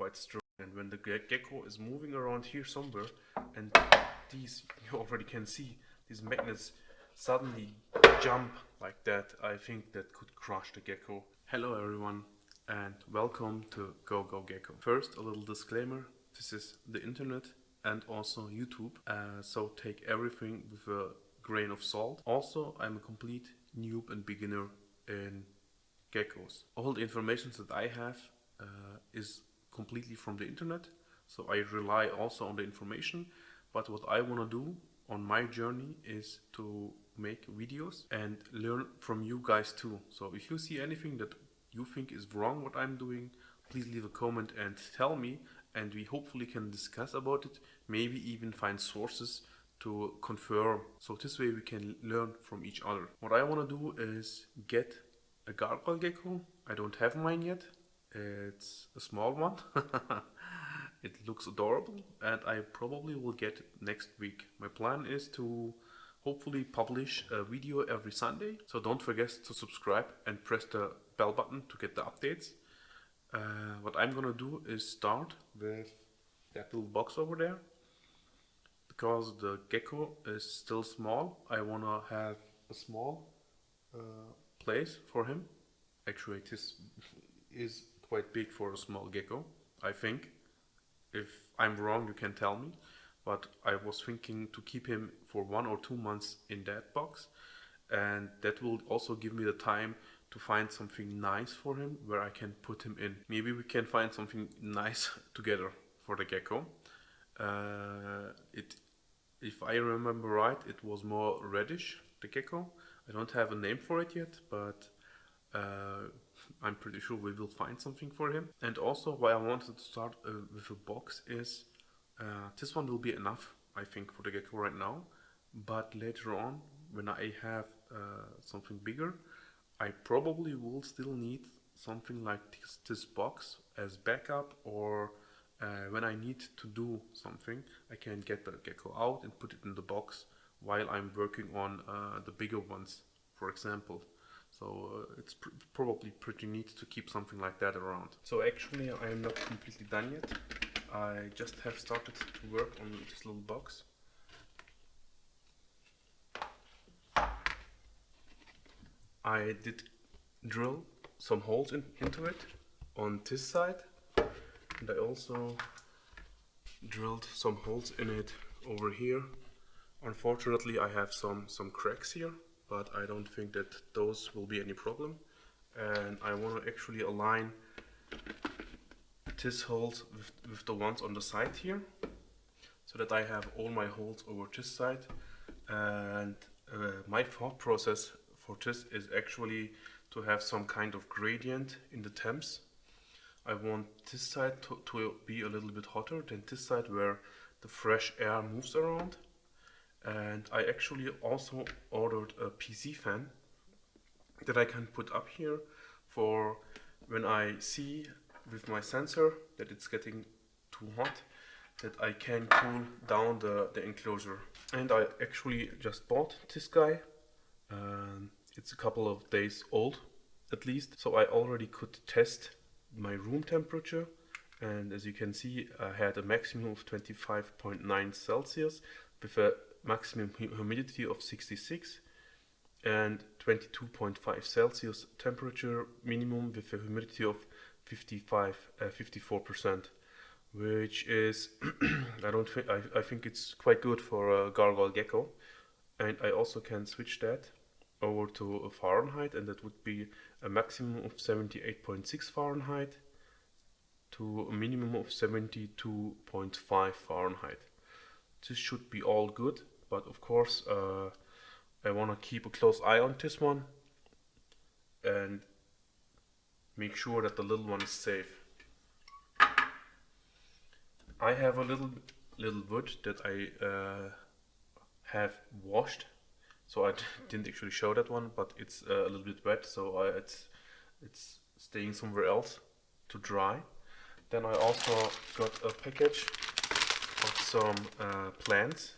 quite strong. And when the gecko is moving around here somewhere, and these, you already can see, these magnets suddenly jump like that, I think that could crush the gecko. Hello everyone, and welcome to GoGoGecko. First, a little disclaimer: this is the internet and also YouTube, so take everything with a grain of salt. Also, I'm a complete noob and beginner in geckos. All the information that I have is completely from the internet, so I rely also on the information. But what I want to do on my journey is to make videos and learn from you guys too. So if you see anything that you think is wrong what I'm doing, please leave a comment and tell me, and we hopefully can discuss about it, maybe even find sources to confirm, so this way we can learn from each other. What I want to do is get a gargoyle gecko. I don't have mine yet. It's a small one. It looks adorable, and I probably will get it next week. My plan is to hopefully publish a video every Sunday, so don't forget to subscribe and press the bell button to get the updates. What I'm gonna do is start with that little box over there. Because the gecko is still small, I wanna have a small place for him. Actually, this is quite big for a small gecko, I think. If I'm wrong, you can tell me. But I was thinking to keep him for 1 or 2 months in that box, and that will also give me the time to find something nice for him where I can put him in. Maybe we can find something nice together for the gecko. If I remember right, it was more reddish, the gecko. I don't have a name for it yet, but I'm pretty sure we will find something for him. And also, why I wanted to start with a box is this one will be enough, I think, for the gecko right now. But later on, when I have something bigger, I probably will still need something like this box as backup, or when I need to do something, I can get the gecko out and put it in the box while I'm working on the bigger ones, for example. So it's probably pretty neat to keep something like that around. So actually I am not completely done yet. I just have started to work on this little box. I did drill some holes into it on this side, and I also drilled some holes in it over here. Unfortunately, I have some cracks here, but I don't think that those will be any problem. And I want to actually align these holes with the ones on the side here, so that I have all my holes over this side. And my thought process for this is actually to have some kind of gradient in the temps. I want this side to be a little bit hotter than this side where the fresh air moves around. And I actually also ordered a PC fan that I can put up here for when I see with my sensor that it's getting too hot, that I can cool down the enclosure. And I actually just bought this guy. It's a couple of days old at least, so I already could test my room temperature, and as you can see, I had a maximum of 25.9 Celsius with a maximum humidity of 66 and 22.5 Celsius temperature minimum with a humidity of 54%, which is I think it's quite good for a gargoyle gecko. And I also can switch that over to a Fahrenheit, and that would be a maximum of 78.6 Fahrenheit to a minimum of 72.5 Fahrenheit. This should be all good, but of course I want to keep a close eye on this one and make sure that the little one is safe. I have a little wood that I have washed, so I didn't actually show that one, but it's a little bit wet, so it's staying somewhere else to dry. Then I also got a package of some plants,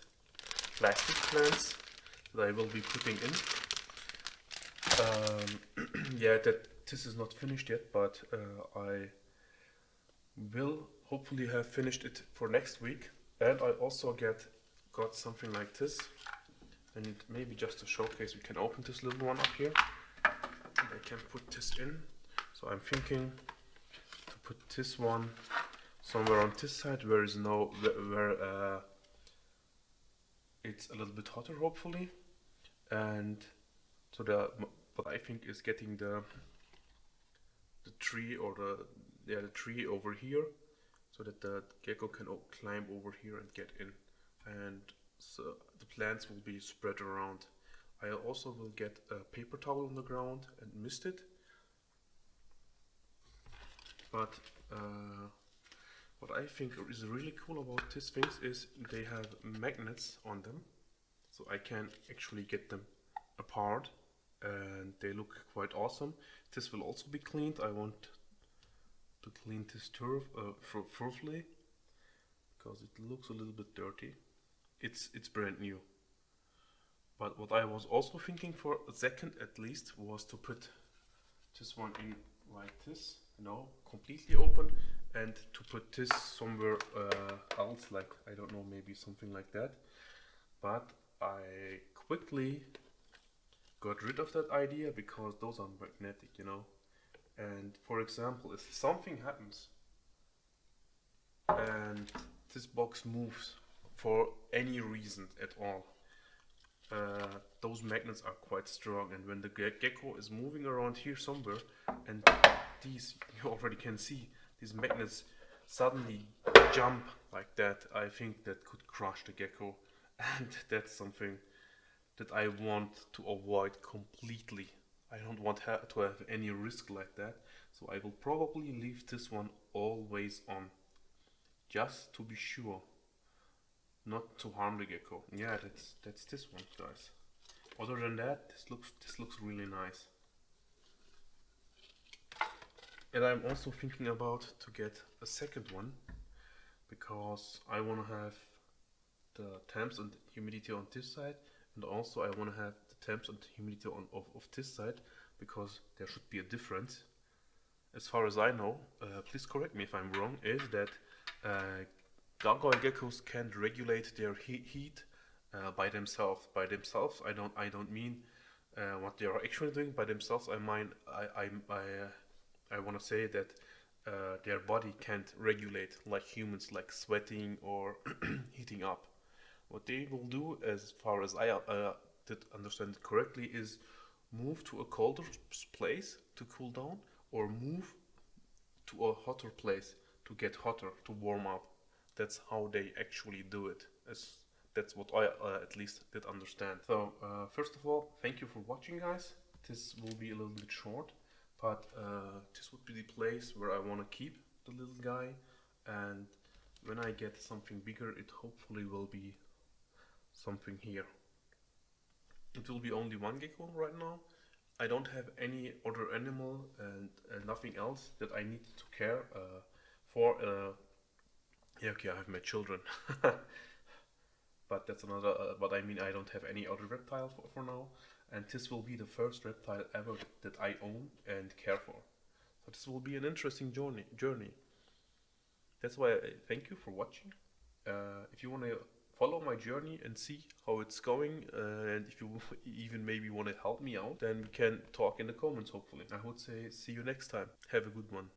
plastic plants that I will be putting in. Yeah, this is not finished yet, but I will hopefully have finished it for next week. And I also got something like this. And maybe just to showcase, we can open this little one up here. And I can put this in. So I'm thinking to put this one somewhere on this side where is where it's a little bit hotter, hopefully. And so what I think is getting the tree or the tree over here, so that the gecko can climb over here and get in, and so the plants will be spread around. I also will get a paper towel on the ground and mist it. But what I think is really cool about these things is they have magnets on them, so I can actually get them apart, and they look quite awesome. This will also be cleaned. I want to clean this turf thoroughly because it looks a little bit dirty. It's brand new. But what I was also thinking for a second at least was to put this one in like this, completely open, and to put this somewhere else, like, I don't know, maybe something like that. But I quickly got rid of that idea because those are magnetic, And for example, if something happens and this box moves for any reason at all, those magnets are quite strong, and when the gecko is moving around here somewhere, and these, you already can see, these magnets suddenly jump like that, I think that could crush the gecko, and that's something that I want to avoid completely. I don't want to have any risk like that, so I will probably leave this one always on, just to be sure not to harm the gecko. Yeah, that's this one, guys. Other than that, this looks really nice. And I'm also thinking about to get a second one, because I want to have the temps and humidity on this side, and also I want to have the temps and humidity of this side, because there should be a difference. As far as I know, please correct me if I'm wrong, is that gargoyle geckos can't regulate their heat by themselves. By themselves, I don't mean what they are actually doing. By themselves, I want to say that their body can't regulate like humans, like sweating or heating up. What they will do, as far as I did understand it correctly, is move to a colder place to cool down, or move to a hotter place to get hotter, to warm up. That's how they actually do it. That's what I at least did understand. So first of all, thank you for watching, guys. This will be a little bit short, but this would be the place where I want to keep the little guy, and when I get something bigger, it hopefully will be something here. It will be only one gecko right now. I don't have any other animal and nothing else that I need to care for. Yeah, okay, I have my children, but that's another. But I mean, I don't have any other reptile for now, and this will be the first reptile ever that I own and care for. So this will be an interesting journey. That's why I thank you for watching. If you want to follow my journey and see how it's going, and if you even maybe want to help me out, then we can talk in the comments, hopefully. I would say see you next time. Have a good one.